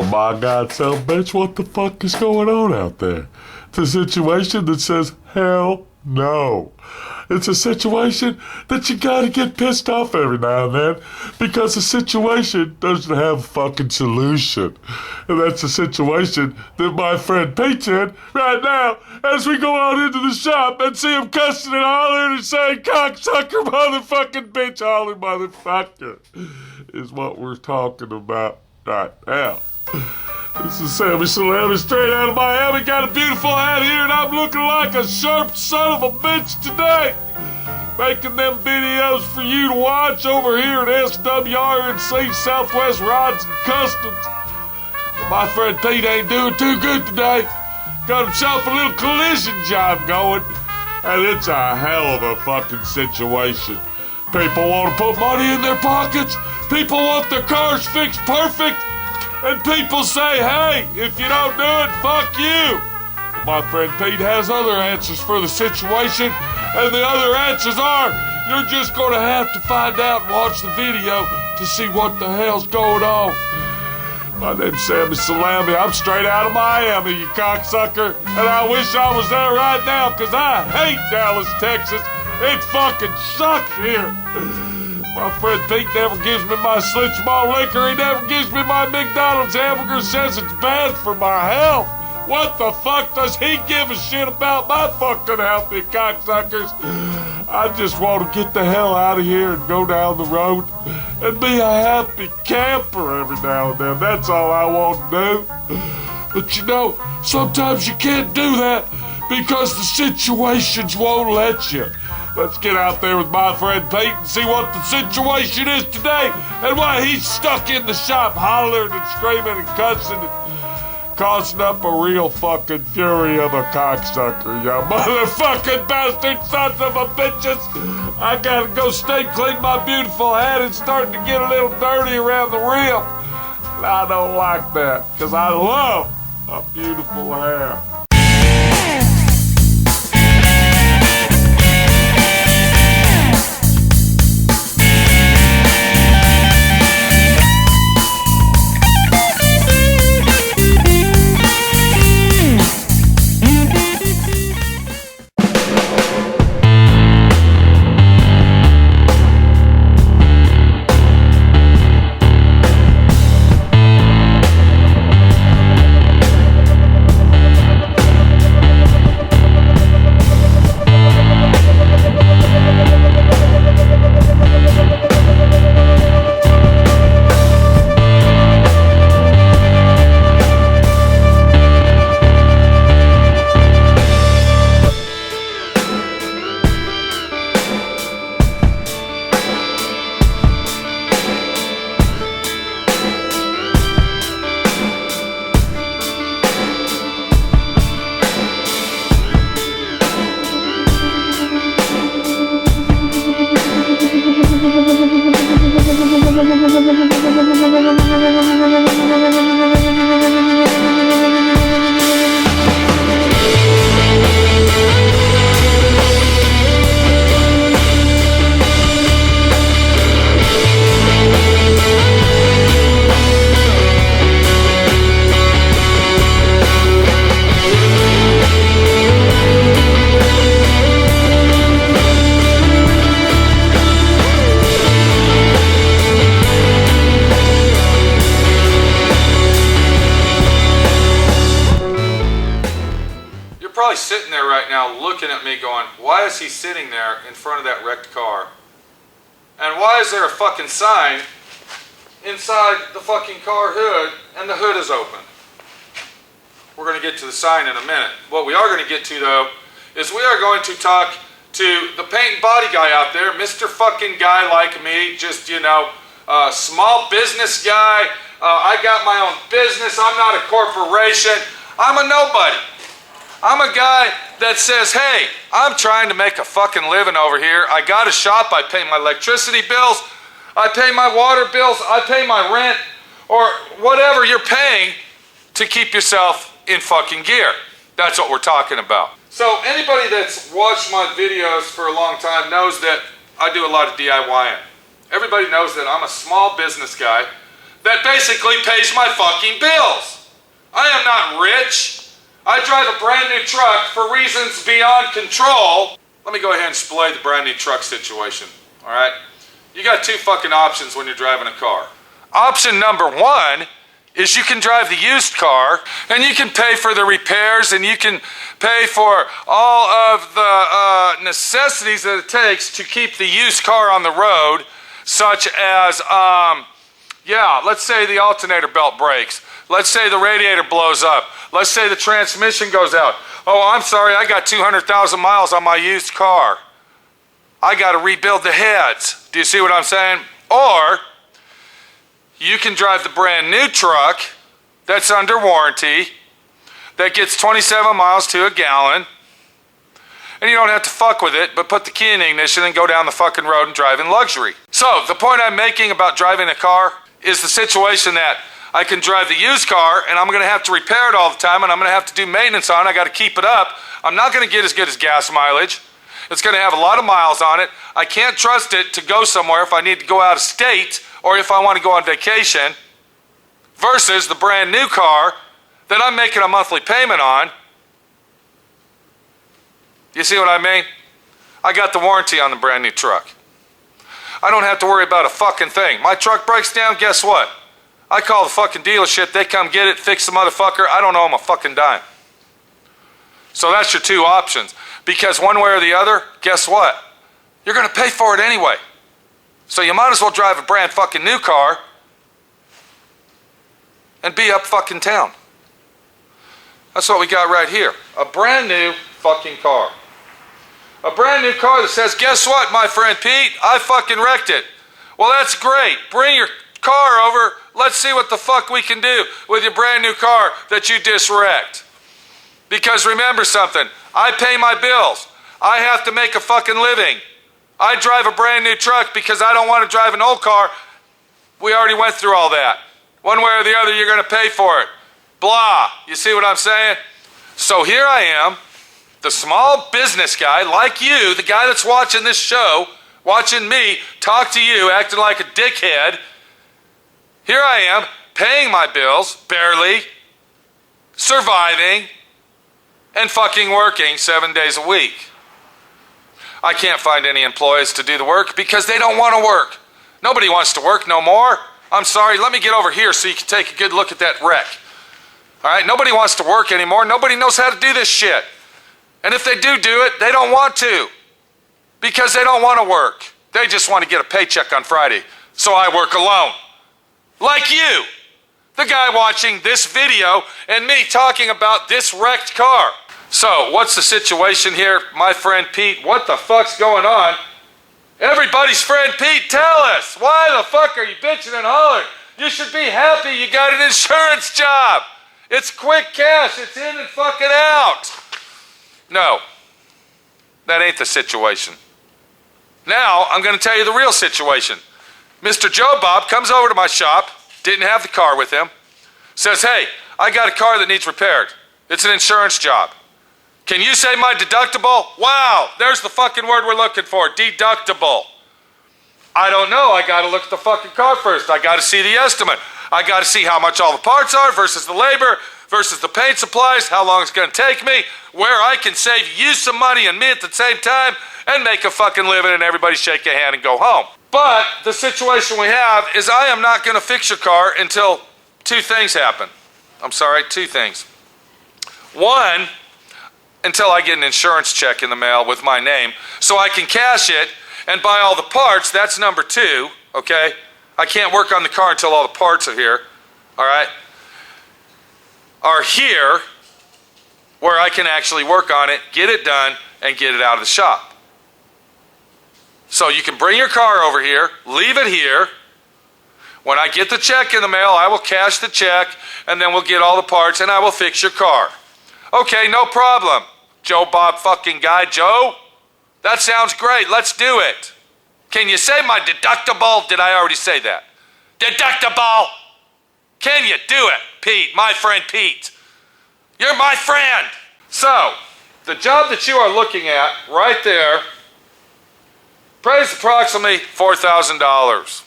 Oh my God, son, bitch, what the fuck is going on out there? It's a situation that says, hell no. It's a situation that you gotta get pissed off every now and then because the situation doesn't have a fucking solution. And that's a situation that my friend Pete's in right now as we go out into the shop and see him cussing and hollering and saying, cocksucker, motherfucking bitch, hollering motherfucker is what we're talking about right now. This is Sammy Salami straight out of Miami. Got a beautiful hat here and I'm looking like a sharp son of a bitch today. Making them videos for you to watch over here at SWRNC Southwest Rods and Customs. My friend Pete ain't doing too good today. Got himself a little collision job going. And it's a hell of a fucking situation. People want to put money in their pockets. People want their cars fixed perfect. And people say, hey, if you don't do it, fuck you. My friend Pete has other answers for the situation, and the other answers are, you're just going to have to find out and watch the video to see what the hell's going on. My name's Sammy Salami. I'm straight out of Miami, you cocksucker. And I wish I was there right now, because I hate Dallas, Texas. It fucking sucks here. My friend Pete never gives me my Schlitz malt liquor. He never gives me my McDonald's hamburger. Says it's bad for my health. What the fuck does he give a shit about my fucking health, you cocksuckers? I just want to get the hell out of here and go down the road and be a happy camper every now and then. That's all I want to do. But you know, sometimes you can't do that because the situations won't let you. Let's get out there with my friend Pete and see what the situation is today and why he's stuck in the shop hollering and screaming and cussing and causing up a real fucking fury of a cocksucker, you motherfucking bastard sons of a bitches. I gotta go stay clean my beautiful hat. It's starting to get a little dirty around the rim. And I don't like that because I love a beautiful hair. Probably sitting there right now looking at me going, why is he sitting there in front of that wrecked car? And why is there a fucking sign inside the fucking car hood and the hood is open? We're going to get to the sign in a minute. What we are going to get to though is we are going to talk to the paint and body guy out there, Mr. fucking guy like me, just, you know, small business guy. I got my own business. I'm not a corporation. I'm a nobody. I'm a guy that says, hey, I'm trying to make a fucking living over here. I got a shop. I pay my electricity bills. I pay my water bills. I pay my rent or whatever you're paying to keep yourself in fucking gear. That's what we're talking about. So anybody that's watched my videos for a long time knows that I do a lot of DIYing. Everybody knows that I'm a small business guy that basically pays my fucking bills. I am not rich. I drive a brand new truck for reasons beyond control. Let me go ahead and display the brand new truck situation, all right? You got two fucking options when you're driving a car. Option number one is you can drive the used car and you can pay for the repairs and you can pay for all of the necessities that it takes to keep the used car on the road, such as, let's say the alternator belt breaks. Let's say the radiator blows up. Let's say the transmission goes out. Oh, I'm sorry, I got 200,000 miles on my used car. I got to rebuild the heads. Do you see what I'm saying? Or you can drive the brand new truck that's under warranty, that gets 27 miles to a gallon, and you don't have to fuck with it, but put the key in the ignition and go down the fucking road and drive in luxury. So the point I'm making about driving a car is the situation that I can drive the used car and I'm going to have to repair it all the time and I'm going to have to do maintenance on it. I got to keep it up. I'm not going to get as good as gas mileage. It's going to have a lot of miles on it. I can't trust it to go somewhere if I need to go out of state or if I want to go on vacation, versus the brand new car that I'm making a monthly payment on. You see what I mean? I got the warranty on the brand new truck. I don't have to worry about a fucking thing. My truck breaks down, guess what? I call the fucking dealership, they come get it, fix the motherfucker, I don't owe them a fucking dime. So that's your two options. Because one way or the other, guess what? You're gonna pay for it anyway. So you might as well drive a brand fucking new car and be up fucking town. That's what we got right here. A brand new fucking car. A brand new car that says, guess what, my friend Pete? I fucking wrecked it. Well, that's great. Bring your car over. Let's see what the fuck we can do with your brand new car that you just wrecked. Because remember something, I pay my bills. I have to make a fucking living. I drive a brand new truck because I don't want to drive an old car. We already went through all that. One way or the other, you're going to pay for it. Blah. You see what I'm saying? So here I am, the small business guy like you, the guy that's watching this show, watching me talk to you, acting like a dickhead. Here I am, paying my bills, barely, surviving, and fucking working 7 days a week. I can't find any employees to do the work because they don't want to work. Nobody wants to work no more. I'm sorry, let me get over here so you can take a good look at that wreck. All right, nobody wants to work anymore. Nobody knows how to do this shit. And if they do it, they don't want to because they don't want to work. They just want to get a paycheck on Friday. So I work alone. Like you, the guy watching this video and me talking about this wrecked car. So what's the situation here, my friend Pete? What the fuck's going on? Everybody's friend Pete, tell us. Why the fuck are you bitching and hollering? You should be happy you got an insurance job. It's quick cash. It's in and fucking out. No, that ain't the situation. Now, I'm going to tell you the real situation. Mr. Joe Bob comes over to my shop, didn't have the car with him, says, hey, I got a car that needs repaired. It's an insurance job. Can you say my deductible? Wow, there's the fucking word we're looking for, deductible. I don't know, I gotta look at the fucking car first. I gotta see the estimate. I gotta see how much all the parts are versus the labor versus the paint supplies, how long it's gonna take me, where I can save you some money and me at the same time and make a fucking living and everybody shake a hand and go home. But the situation we have is I am not gonna fix your car until two things happen. I'm sorry, two things. One, until I get an insurance check in the mail with my name so I can cash it and buy all the parts. That's number two, okay? I can't work on the car until all the parts are here, all right? Are here where I can actually work on it, get it done, and get it out of the shop. So you can bring your car over here, leave it here. When I get the check in the mail, I will cash the check, and then we'll get all the parts, and I will fix your car. Okay, no problem. Joe Bob fucking guy, Joe. That sounds great. Let's do it. Can you say my deductible? Did I already say that? Deductible. Can you do it, Pete? My friend Pete. You're my friend. So, the job that you are looking at right there pays approximately $4,000.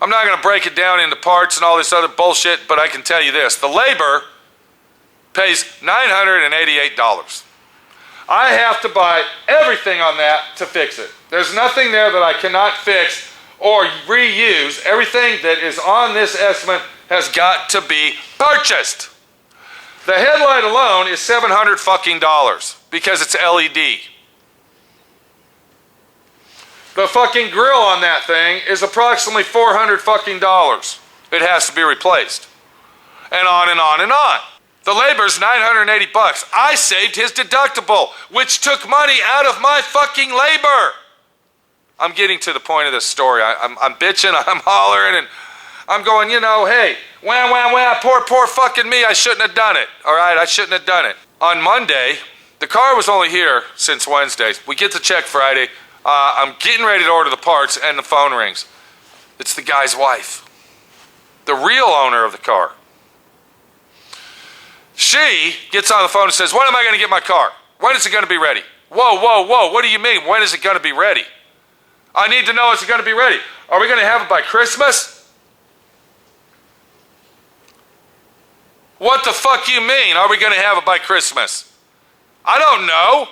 I'm not going to break it down into parts and all this other bullshit, but I can tell you this. The labor pays $988. I have to buy everything on that to fix it. There's nothing there that I cannot fix or reuse. Everything that is on this estimate has got to be purchased. The headlight alone is $700 fucking dollars because it's LED. The fucking grill on that thing is approximately $400 fucking dollars. It has to be replaced. And on and on and on. The labor's $980 bucks. I saved his deductible, which took money out of my fucking labor. I'm getting to the point of this story. I'm bitching, I'm hollering, and I'm going, you know, hey, wah, poor fucking me, I shouldn't have done it. All right, I shouldn't have done it. On Monday, the car was only here since Wednesday. We get the check Friday. I'm getting ready to order the parts, and the phone rings. It's the guy's wife, the real owner of the car. She gets on the phone and says, when am I going to get my car? When is it going to be ready? Whoa, what do you mean? When is it going to be ready? I need to know, is it going to be ready? Are we going to have it by Christmas? What the fuck you mean, are we going to have it by Christmas? I don't know.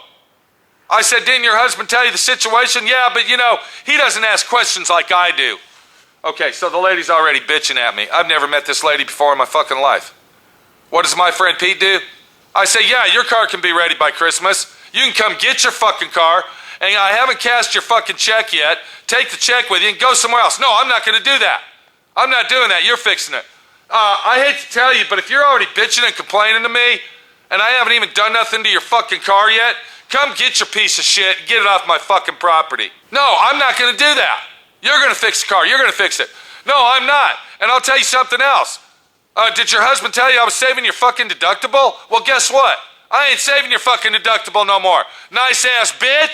I said, didn't your husband tell you the situation? Yeah, but you know, he doesn't ask questions like I do. Okay, so the lady's already bitching at me. I've never met this lady before in my fucking life. What does my friend Pete do? I say, yeah, your car can be ready by Christmas. You can come get your fucking car, and I haven't cashed your fucking check yet. Take the check with you and go somewhere else. No, I'm not going to do that. I'm not doing that. You're fixing it. I hate to tell you, but if you're already bitching and complaining to me, and I haven't even done nothing to your fucking car yet, come get your piece of shit and get it off my fucking property. No, I'm not going to do that. You're going to fix the car. You're going to fix it. No, I'm not. And I'll tell you something else. Did your husband tell you I was saving your fucking deductible? Well, guess what? I ain't saving your fucking deductible no more. Nice ass bitch!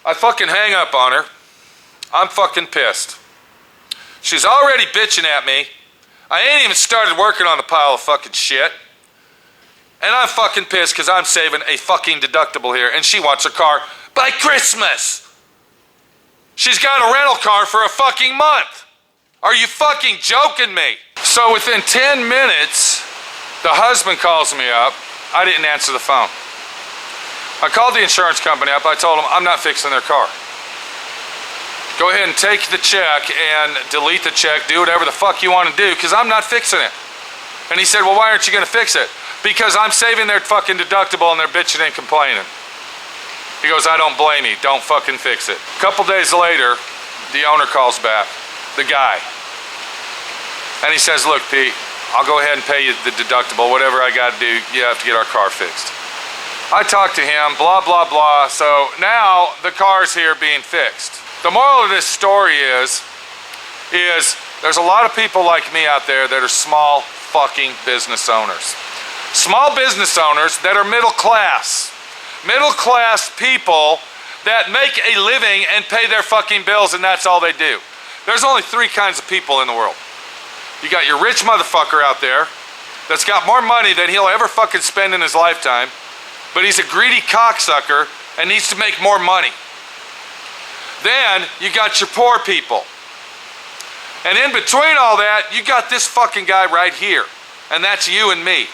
I fucking hang up on her. I'm fucking pissed. She's already bitching at me. I ain't even started working on the pile of fucking shit. And I'm fucking pissed because I'm saving a fucking deductible here and she wants her car by Christmas. She's got a rental car for a fucking month. Are you fucking joking me? So within 10 minutes, the husband calls me up. I didn't answer the phone. I called the insurance company up. I told them I'm not fixing their car. Go ahead and take the check and delete the check. Do whatever the fuck you want to do because I'm not fixing it. And he said, well, why aren't you going to fix it? Because I'm saving their fucking deductible and they're bitching and complaining. He goes, I don't blame you. Don't fucking fix it. A couple days later, the owner calls back, the guy. And he says, look, Pete, I'll go ahead and pay you the deductible. Whatever I got to do, you have to get our car fixed. I talked to him, blah, blah, blah. So now the car's here being fixed. The moral of this story is there's a lot of people like me out there that are small fucking business owners. Small business owners that are middle class. Middle class people that make a living and pay their fucking bills and that's all they do. There's only three kinds of people in the world. You got your rich motherfucker out there that's got more money than he'll ever fucking spend in his lifetime, but he's a greedy cocksucker and needs to make more money. Then you got your poor people. And in between all that, you got this fucking guy right here. And that's you and me.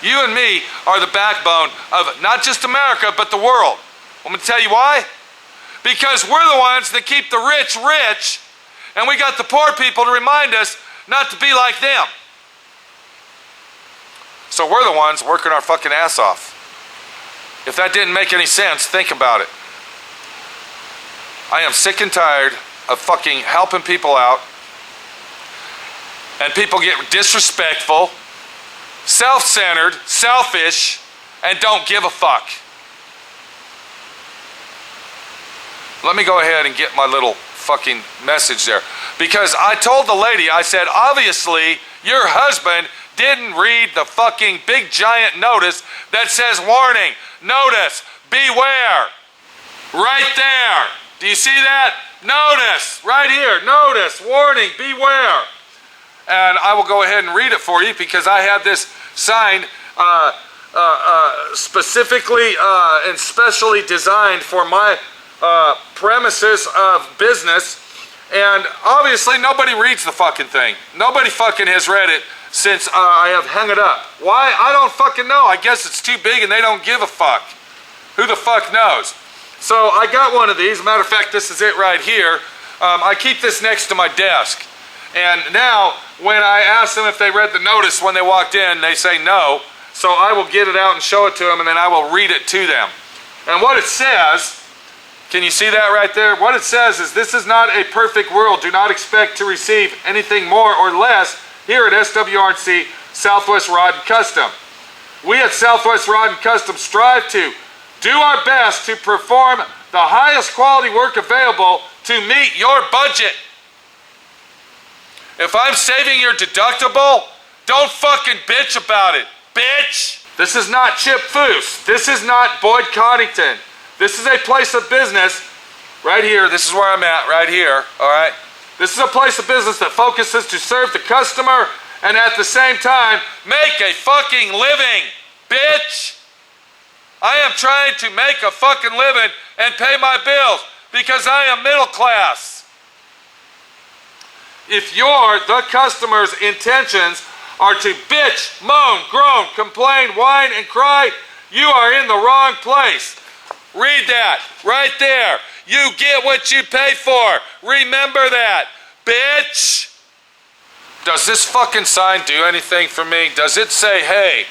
You and me are the backbone of not just America, but the world. I'm going to tell you why. Because we're the ones that keep the rich rich, and we got the poor people to remind us not to be like them. So we're the ones working our fucking ass off. If that didn't make any sense, think about it. I am sick and tired of fucking helping people out, and people get disrespectful, self-centered, selfish, and don't give a fuck. Let me go ahead and get my little fucking message there. Because I told the lady, I said, obviously, your husband didn't read the fucking big giant notice that says, warning, notice, beware. Right there. Do you see that? Notice, right here, notice, warning, beware. And I will go ahead and read it for you because I have this sign specifically and specially designed for my premises of business. And obviously nobody reads the fucking thing. Nobody fucking has read it since I have hung it up. Why? I don't fucking know. I guess it's too big and they don't give a fuck. Who the fuck knows? So I got one of these. Matter of fact, this is it right here. I keep this next to my desk. And now, when I ask them if they read the notice when they walked in, they say no. So I will get it out and show it to them, and then I will read it to them. And what it says, can you see that right there? What it says is, this is not a perfect world. Do not expect to receive anything more or less here at SWRC Southwest Rod and Custom. We at Southwest Rod and Custom strive to do our best to perform the highest quality work available to meet your budget. If I'm saving your deductible, don't fucking bitch about it, bitch. This is not Chip Foose. This is not Boyd Coddington. This is a place of business right here. This is where I'm at right here, all right? This is a place of business that focuses to serve the customer and at the same time make a fucking living, bitch. I am trying to make a fucking living and pay my bills because I am middle class. If the customer's intentions are to bitch, moan, groan, complain, whine, and cry, you are in the wrong place. Read that right there. You get what you pay for. Remember that, bitch. Does this fucking sign do anything for me? Does it say, hey,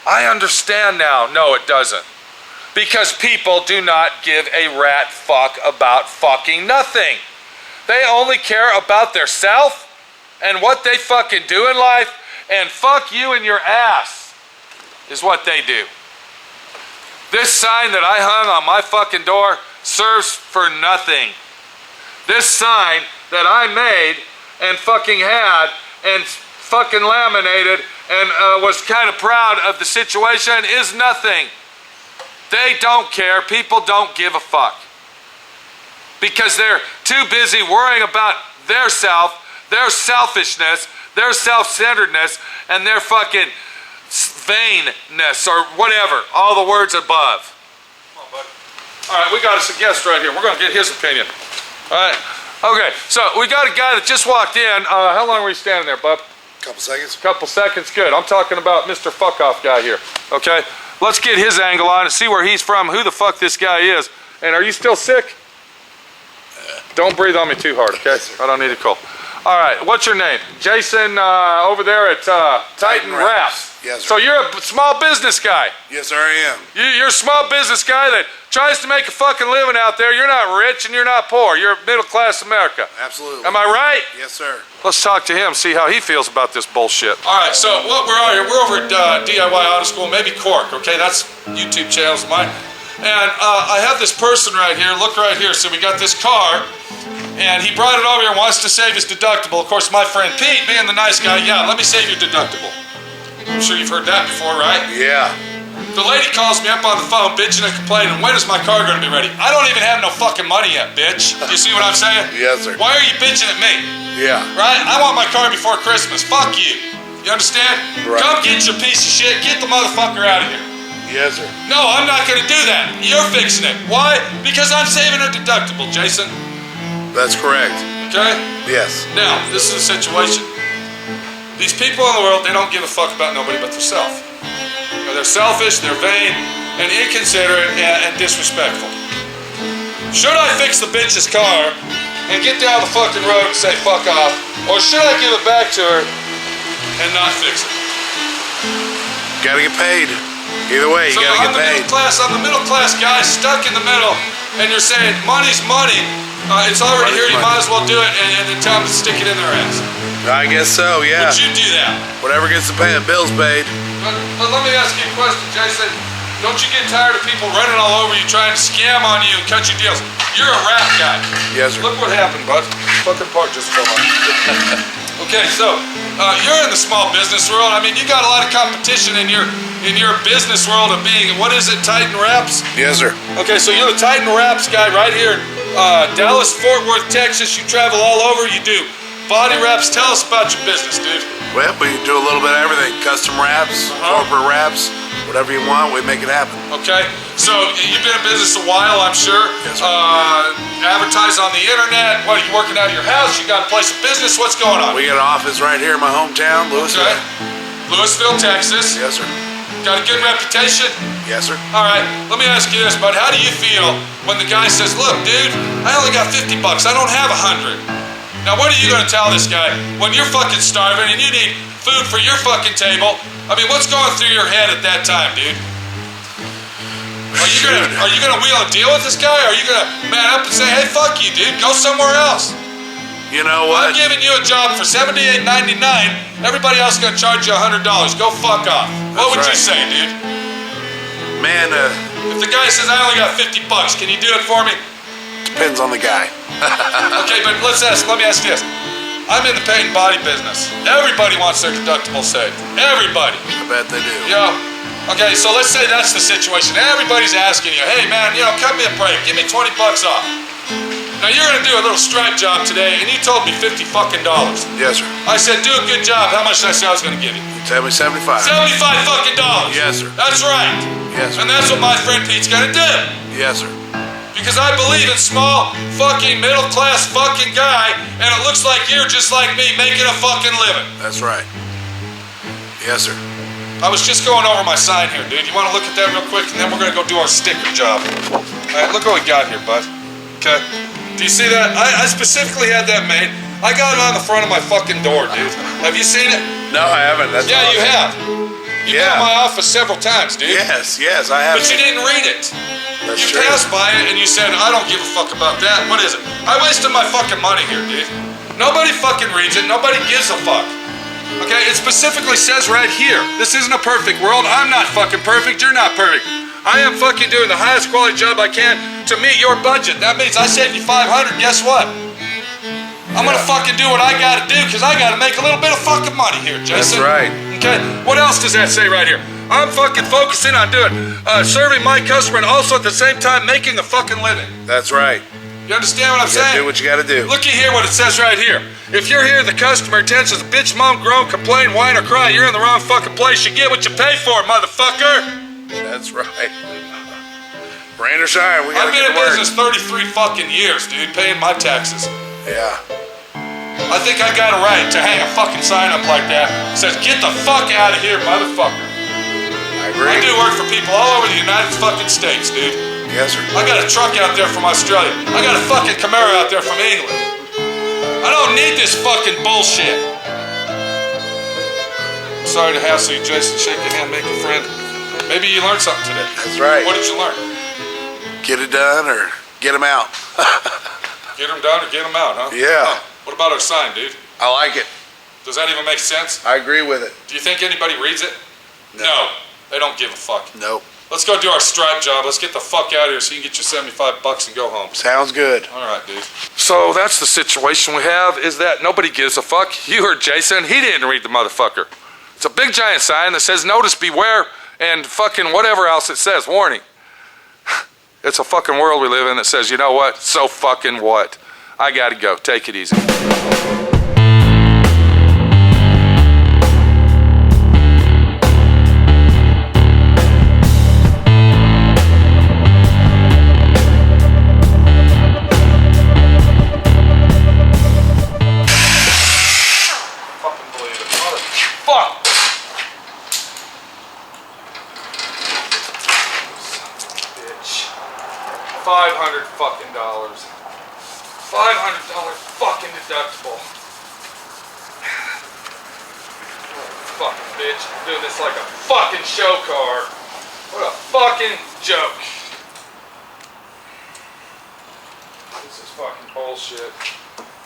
I understand now? No, it doesn't. Because people do not give a rat fuck about fucking nothing. They only care about their self and what they fucking do in life, and fuck you and your ass is what they do. This sign that I hung on my fucking door serves for nothing. This sign that I made and fucking had and fucking laminated and was kind of proud of the situation is nothing. They don't care. People don't give a fuck. Because they're too busy worrying about their self, their selfishness, their self-centeredness, and their fucking vainness, or whatever. All the words above. Come on, bud. All right, we got us a guest right here. We're going to get his opinion. All right. Okay, so we got a guy that just walked in. How long were you standing there, bub? Couple seconds. Couple seconds, good. I'm talking about Mr. Fuck-Off guy here, okay? Let's get his angle on and see where he's from, who the fuck this guy is. And are you still sick? Don't breathe on me too hard, okay? I don't need a cold. All right, what's your name? Jason over there at Titan Wraps. Yes, sir. So you're a small business guy. Yes, sir, I am. You're a small business guy that tries to make a fucking living out there. You're not rich and you're not poor. You're middle class America. Absolutely. Am I right? Yes, sir. Let's talk to him, see how he feels about this bullshit. All right, so what we're on here, we're over at DIY Auto School, maybe Cork, okay? That's YouTube channels of mine. And I have this person right here, look right here. So we got this car, and he brought it over here and wants to save his deductible. Of course, my friend Pete, being the nice guy, yeah, let me save your deductible. I'm sure you've heard that before, right? Yeah. The lady calls me up on the phone, bitching and complaining, when is my car going to be ready? I don't even have no fucking money yet, bitch. You see what I'm saying? Yes, sir. Why are you bitching at me? Yeah. Right? I want my car before Christmas. Fuck you. You understand? Right. Come get your piece of shit. Get the motherfucker out of here. Yes, sir. No, I'm not going to do that. You're fixing it. Why? Because I'm saving her deductible, Jason. That's correct. Okay? Yes. Now, this is a situation. These people in the world, they don't give a fuck about nobody but themselves. They're selfish, they're vain, and inconsiderate, and disrespectful. Should I fix the bitch's car and get down the fucking road and say fuck off, or should I give it back to her and not fix it? Gotta get paid. Either way, you gotta get paid. I'm the middle class guy stuck in the middle, and you're saying money's money. It's already here, you might as well do it, and then tell them to stick it in their ass. I guess so, yeah. Would you do that? Whatever gets the bills paid. But let me ask you a question, Jason. Don't you get tired of people running all over you, trying to scam on you and cut you deals? You're a rap guy. Yes, sir. Look what happened, bud. Fucking part just fell off. Okay, so you're in the small business world. I mean, you got a lot of competition in your business world of being, what is it, Titan Wraps? Yes, sir. Okay, so you're the Titan Wraps guy right here in Dallas, Fort Worth, Texas. You travel all over. You do body wraps. Tell us about your business, dude. Well, we do a little bit of everything. Custom wraps, corporate wraps, Whatever you want, we make it happen. Okay, so you've been in business a while, I'm sure. Yes, sir. Advertise on the internet. What, are you working out of your house? You got a place of business? What's going on? We got an office right here in my hometown, Louisville. Okay, Louisville, Texas. Yes, sir. Got a good reputation? Yes, sir. All right, let me ask you this, bud. How do you feel when the guy says, look, dude, I only got 50 bucks. I don't have 100. Now, what are you going to tell this guy when you're fucking starving and you need food for your fucking table? I mean, what's going through your head at that time, dude? Are you gonna wheel a deal with this guy? Or are you gonna man up and say, hey, fuck you, dude, go somewhere else? You know what? I'm giving you a job for $78.99. Everybody else is gonna charge you $100. Go fuck off. What would you say, dude? Man, If the guy says I only got 50 bucks, can you do it for me? depends on the guy. Okay, but let me ask you this. I'm in the paint and body business. Everybody wants their deductible saved. Everybody. I bet they do. You know, okay, so let's say that's the situation. Everybody's asking you, hey man, you know, cut me a break, give me 20 bucks off. Now you're gonna do a little stripe job today, and you told me $50 fucking dollars. Yes, sir. I said, do a good job. How much did I say I was gonna give you? You tell me 75. 75 fucking dollars. Yes, sir. That's right. Yes, sir. And that's what my friend Pete's gonna do. Yes, sir. Because I believe in small, fucking, middle-class fucking guy, and it looks like you're just like me, making a fucking living. That's right. Yes, sir. I was just going over my sign here, dude. You want to look at that real quick, and then we're going to go do our sticker job. All right, look what we got here, bud. Okay. Do you see that? I specifically had that made. I got it on the front of my fucking door, dude. Have you seen it? No, I haven't. That's Yeah, awesome. you have. You've been in my office several times, dude. Yes, I have. But you didn't read it. That's You true. passed by it and you said, I don't give a fuck about that. What is it? I wasted my fucking money here, dude. Nobody fucking reads it. Nobody gives a fuck. Okay, it specifically says right here, this isn't a perfect world. I'm not fucking perfect. You're not perfect. I am fucking doing the highest quality job I can to meet your budget. That means I saved you $500. Guess what? I'm gonna fucking do what I gotta do because I gotta make a little bit of fucking money here, Jason. That's right. Okay, what else does that say right here? I'm fucking focusing on doing, serving my customer and also at the same time making a fucking living. That's right. You understand what I'm You gotta saying? do what you gotta do. Looky here what it says right here. If you're here, the customer intentions to bitch, moan, groan, complain, whine, or cry, you're in the wrong fucking place. You get what you pay for, motherfucker. That's right. Rain or shine, we I've gotta been get in to work. business 33 fucking years, dude, paying my taxes. Yeah. I think I got a right to hang a fucking sign up like that that says, get the fuck out of here, motherfucker. I agree. I do work for people all over the United fucking States, dude. Yes, sir. I got a truck out there from Australia. I got a fucking Camaro out there from England. I don't need this fucking bullshit. Sorry to hassle you, Jason. Shake your hand, make a friend. Maybe you learned something today. That's right. What did you learn? Get it done or get them out. Get them done or get them out, huh? Yeah. Huh. What about our sign, dude? I like it. Does that even make sense? I agree with it. Do you think anybody reads it? No. They don't give a fuck. Nope. Let's go do our stripe job. Let's get the fuck out of here so you can get your 75 bucks and go home. Sounds good. All right, dude. So that's the situation we have, is that nobody gives a fuck. You heard Jason. He didn't read the motherfucker. It's a big giant sign that says notice, beware, and fucking whatever else it says, warning. It's a fucking world we live in that says, you know what? So fucking what? I gotta go. Take it easy. $500 fucking dollars. $500 fucking deductible. Fucking bitch. I'm doing this like a fucking show car. What a fucking joke. This is fucking bullshit.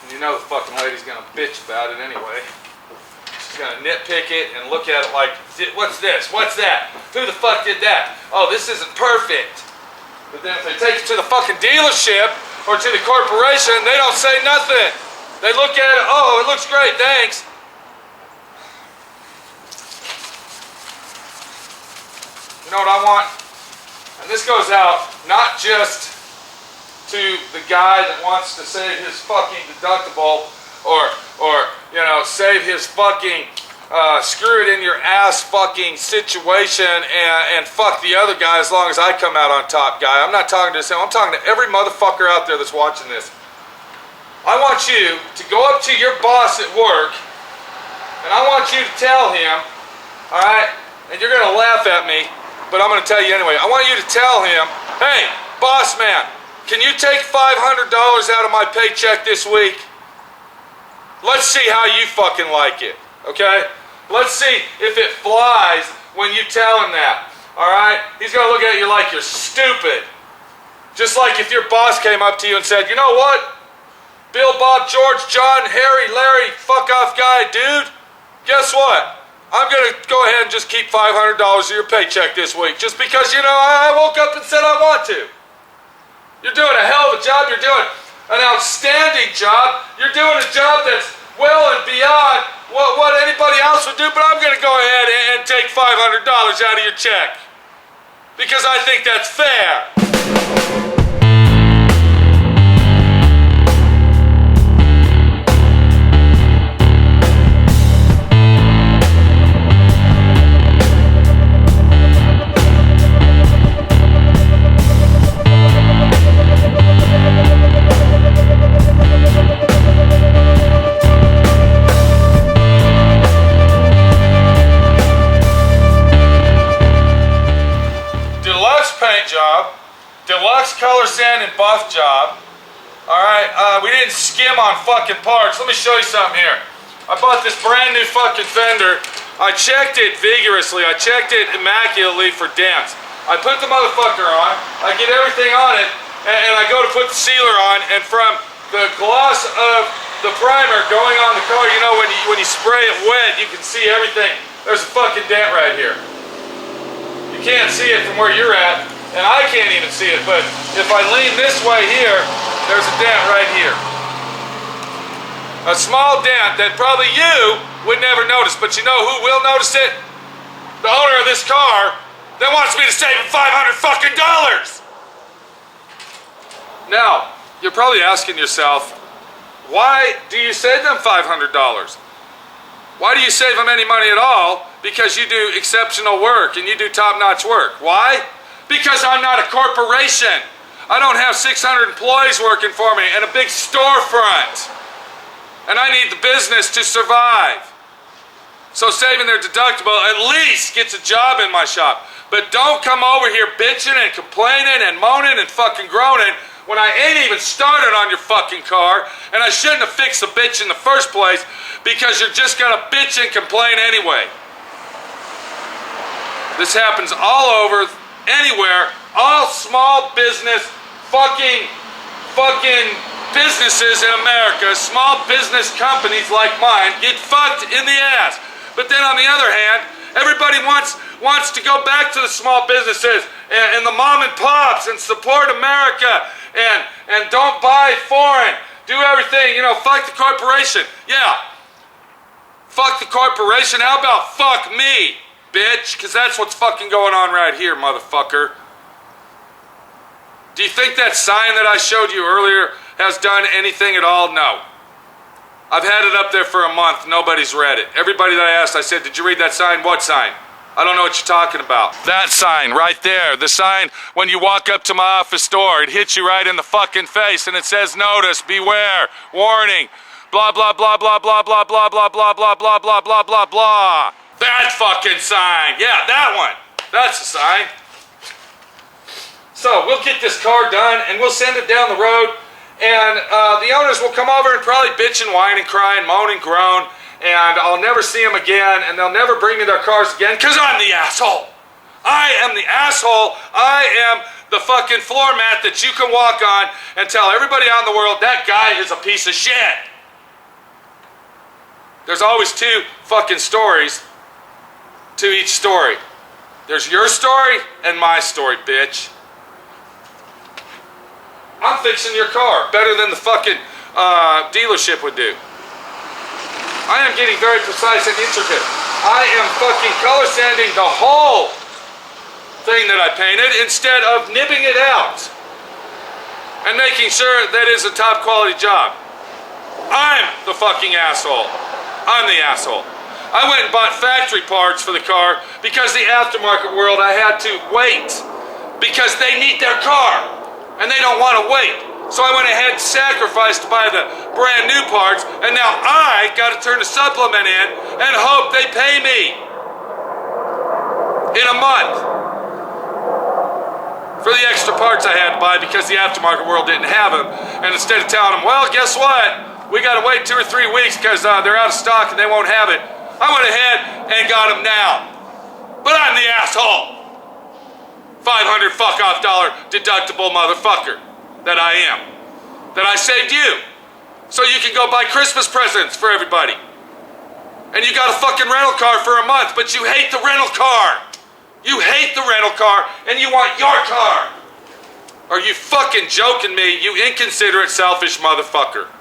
And you know the fucking lady's gonna bitch about it anyway. She's gonna nitpick it and look at it like, what's this? What's that? Who the fuck did that? Oh, this isn't perfect. But then if they take it to the fucking dealership or to the corporation, they don't say nothing. They look at it, oh, it looks great, thanks. You know what I want? And this goes out not just to the guy that wants to save his fucking deductible or you know, save his fucking screw it in your ass fucking situation and fuck the other guy as long as I come out on top guy. I'm not talking to him. I'm talking to every motherfucker out there that's watching this. I want you to go up to your boss at work and I want you to tell him, alright, and you're going to laugh at me, but I'm going to tell you anyway. I want you to tell him, hey, boss man, can you take $500 out of my paycheck this week? Let's see how you fucking like it, okay? Let's see if it flies when you tell him that, alright? He's going to look at you like you're stupid. Just like if your boss came up to you and said, you know what? Bill, Bob, George, John, Harry, Larry, fuck off guy, dude. Guess what? I'm going to go ahead and just keep $500 of your paycheck this week just because, you know, I woke up and said I want to. You're doing a hell of a job. You're doing an outstanding job. You're doing a job that's well and beyond what anybody else would do, but I'm going to go ahead and take $500 out of your check because I think that's fair. Job, deluxe color sand and buff job. Alright, we didn't skim on fucking parts. Let me show you something here. I bought this brand new fucking fender. I checked it vigorously. I checked it immaculately for dents. I put the motherfucker on. I get everything on it, and I go to put the sealer on, and from the gloss of the primer going on the car, you know, when you spray it wet, you can see everything. There's a fucking dent right here. You can't see it from where you're at. And I can't even see it, but if I lean this way here, there's a dent right here. A small dent that probably you would never notice, but you know who will notice it? The owner of this car that wants me to save him $500 fucking dollars. Now, you're probably asking yourself, why do you save them $500? Why do you save them any money at all? Because you do exceptional work and you do top-notch work. Why? Because I'm not a corporation. I don't have 600 employees working for me and a big storefront. And I need the business to survive. So saving their deductible at least gets a job in my shop. But don't come over here bitching and complaining and moaning and fucking groaning when I ain't even started on your fucking car and I shouldn't have fixed the bitch in the first place because you're just gonna bitch and complain anyway. This happens all over, anywhere. All small business fucking businesses in America, small business companies like mine get fucked in the ass. But then on the other hand, everybody wants to go back to the small businesses and the mom and pops and support America and don't buy foreign. Do everything, you know, fuck the corporation. Yeah. Fuck the corporation. How about fuck me? Bitch, because that's what's fucking going on right here, motherfucker. Do you think that sign that I showed you earlier has done anything at all? No. I've had it up there for a month. Nobody's read it. Everybody that I asked, I said, did you read that sign? What sign? I don't know what you're talking about. That sign right there. The sign when you walk up to my office door. It hits you right in the fucking face and it says, notice, beware, warning, blah, blah, blah, blah, blah, blah, blah, blah, blah, blah, blah, blah, blah, blah, blah. That fucking sign. Yeah, that one. That's the sign. So we'll get this car done and we'll send it down the road and the owners will come over and probably bitch and whine and cry and moan and groan and I'll never see them again and they'll never bring me their cars again because I'm the asshole. I am the asshole. I am the fucking floor mat that you can walk on and tell everybody out in the world that guy is a piece of shit. There's always two fucking stories to each story. There's your story and my story, bitch. I'm fixing your car better than the fucking dealership would do. I am getting very precise and intricate. I am fucking color sanding the whole thing that I painted instead of nibbing it out and making sure that it's a top quality job. I'm the fucking asshole. I'm the asshole. I went and bought factory parts for the car because the aftermarket world I had to wait because they need their car and they don't want to wait. So I went ahead and sacrificed to buy the brand new parts, and now I got to turn a supplement in and hope they pay me in a month for the extra parts I had to buy because the aftermarket world didn't have them. And instead of telling them, well, guess what? We got to wait 2 or 3 weeks because they're out of stock and they won't have it. I went ahead and got them now. But I'm the asshole. $500 fuck off dollar deductible motherfucker that I am. That I saved you. So you can go buy Christmas presents for everybody. And you got a fucking rental car for a month, but you hate the rental car. You hate the rental car and you want your car. Are you fucking joking me, you inconsiderate, selfish motherfucker?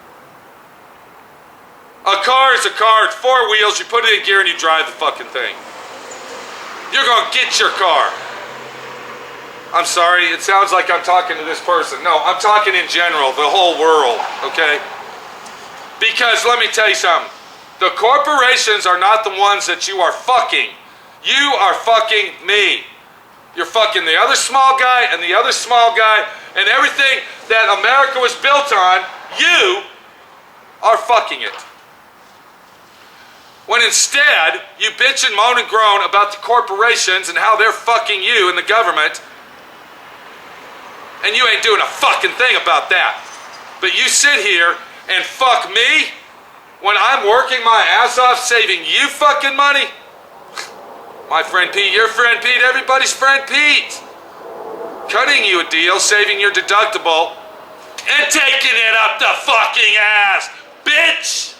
A car is a car, it's 4 wheels, you put it in gear and you drive the fucking thing. You're gonna get your car. I'm sorry, it sounds like I'm talking to this person. No, I'm talking in general, the whole world, okay? Because let me tell you something. The corporations are not the ones that you are fucking. You are fucking me. You're fucking the other small guy and the other small guy and everything that America was built on, you are fucking it. When instead, you bitch and moan and groan about the corporations and how they're fucking you and the government, and you ain't doing a fucking thing about that. But you sit here and fuck me when I'm working my ass off saving you fucking money? My friend Pete, your friend Pete, everybody's friend Pete. Cutting you a deal, saving your deductible, and taking it up the fucking ass, bitch!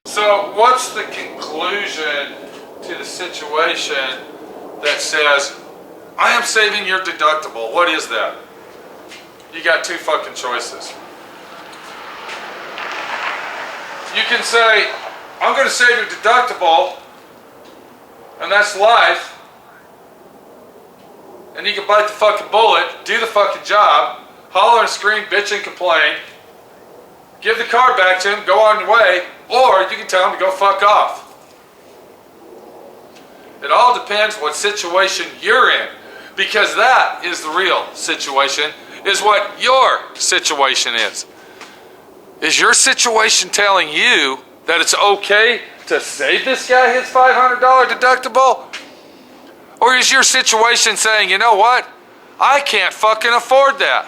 So what's the conclusion to the situation that says, I am saving your deductible? What is that? You got 2 fucking choices. You can say, I'm going to save your deductible, and that's life, and you can bite the fucking bullet, do the fucking job, holler and scream, bitch and complain, give the car back to him, go on your way, or you can tell him to go fuck off. It all depends what situation you're in, because that is the real situation, is what your situation is. Is your situation telling you that it's okay to save this guy his $500 deductible? Or is your situation saying, you know what? I can't fucking afford that.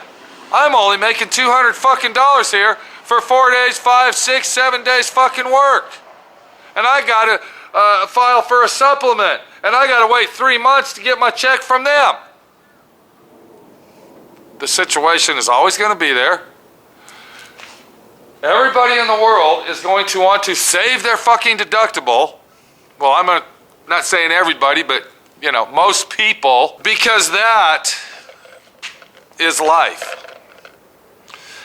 I'm only making $200 fucking dollars here for 4 days, 5, 6, 7 days fucking work. And I gotta file for a supplement. And I gotta wait 3 months to get my check from them. The situation is always gonna be there. Everybody in the world is going to want to save their fucking deductible. Well, I'm not saying everybody, but you know, most people, because that is life.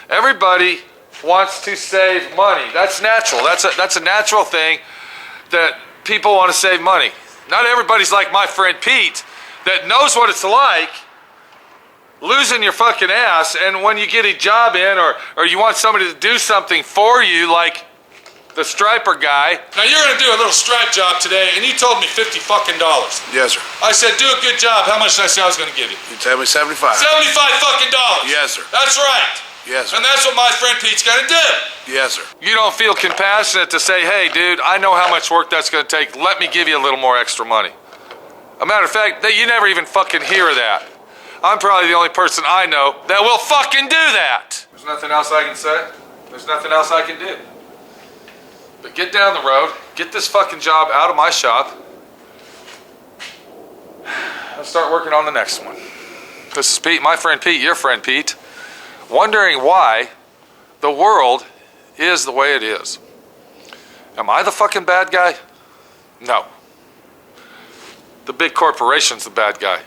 Everybody wants to save money. That's natural. That's a natural thing that people want to save money. Not everybody's like my friend Pete that knows what it's like losing your fucking ass, and when you get a job in or you want somebody to do something for you, like the striper guy. Now you're gonna do a little stripe job today, and you told me $50 fucking dollars. Yes, sir. I said, do a good job. How much did I say I was gonna give you? You tell me 75. 75 fucking dollars. Yes, sir. That's right. Yes, sir. And that's what my friend Pete's gonna do. Yes, sir. You don't feel compassionate to say, hey, dude, I know how much work that's gonna take. Let me give you a little more extra money. A matter of fact, that you never even fucking hear that. I'm probably the only person I know that will fucking do that. There's nothing else I can say. There's nothing else I can do. But get down the road, get this fucking job out of my shop, and start working on the next one. This is Pete, my friend Pete, your friend Pete, wondering why the world is the way it is. Am I the fucking bad guy? No. The big corporation's the bad guy.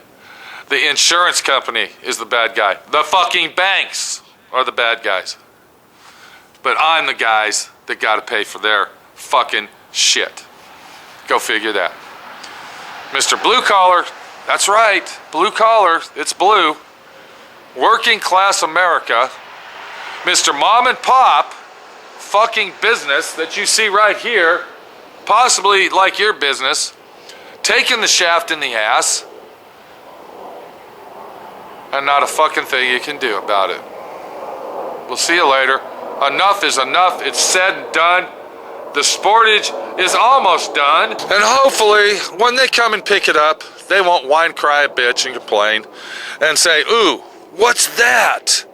The insurance company is the bad guy. The fucking banks are the bad guys. But I'm the guys that gotta pay for their fucking shit. Go figure that. Mr. Blue Collar, that's right, blue collar, it's blue. Working class America, Mr. Mom and Pop, fucking business that you see right here, possibly like your business, taking the shaft in the ass, and not a fucking thing you can do about it. We'll see you later. Enough is enough. It's said and done. The sportage is almost done. And hopefully, when they come and pick it up, they won't whine, cry, bitch, and complain and say, ooh, what's that?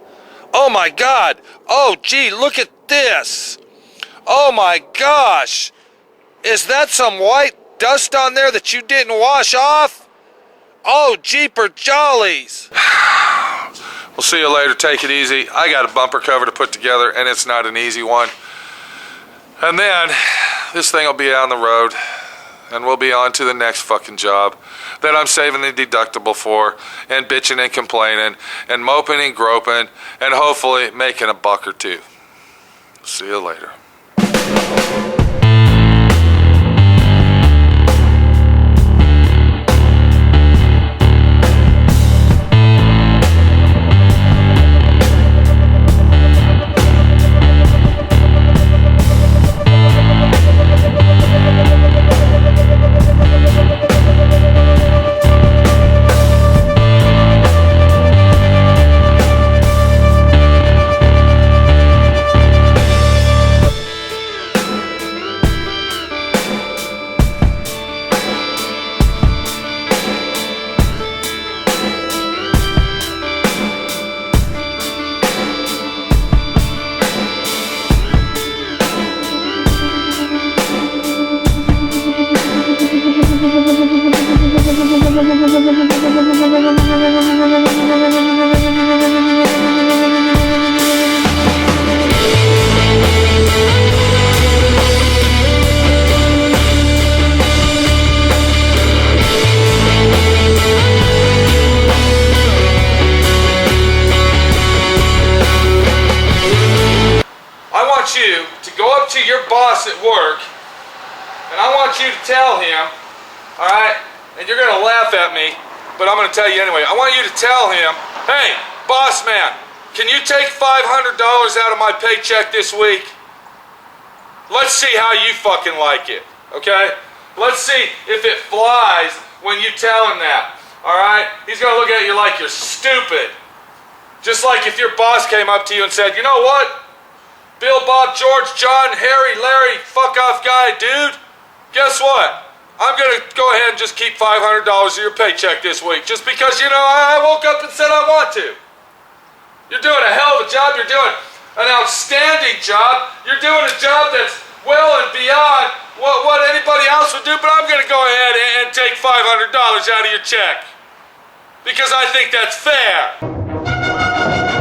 Oh my God. Oh, gee, look at this. Oh my gosh. Is that some white dust on there that you didn't wash off? Oh, jeeper jollies. We'll see you later. Take it easy. I got a bumper cover to put together, and it's not an easy one. And then this thing will be on the road, and we'll be on to the next fucking job that I'm saving the deductible for, and bitching and complaining, and moping and groping, and hopefully making a buck or two. See you later. You to go up to your boss at work, and I want you to tell him, all right, and you're gonna laugh at me, but I'm gonna tell you anyway. I want you to tell him, hey, boss man, can you take $500 out of my paycheck this week? Let's see how you fucking like it, okay? Let's see if it flies when you tell him that, all right? He's gonna look at you like you're stupid. Just like if your boss came up to you and said, you know what? Bill, Bob, George, John, Harry, Larry, fuck off guy, dude. Guess what? I'm gonna go ahead and just keep $500 of your paycheck this week, just because, you know, I woke up and said I want to. You're doing a hell of a job. You're doing an outstanding job. You're doing a job that's well and beyond what anybody else would do, but I'm gonna go ahead and take $500 out of your check, because I think that's fair.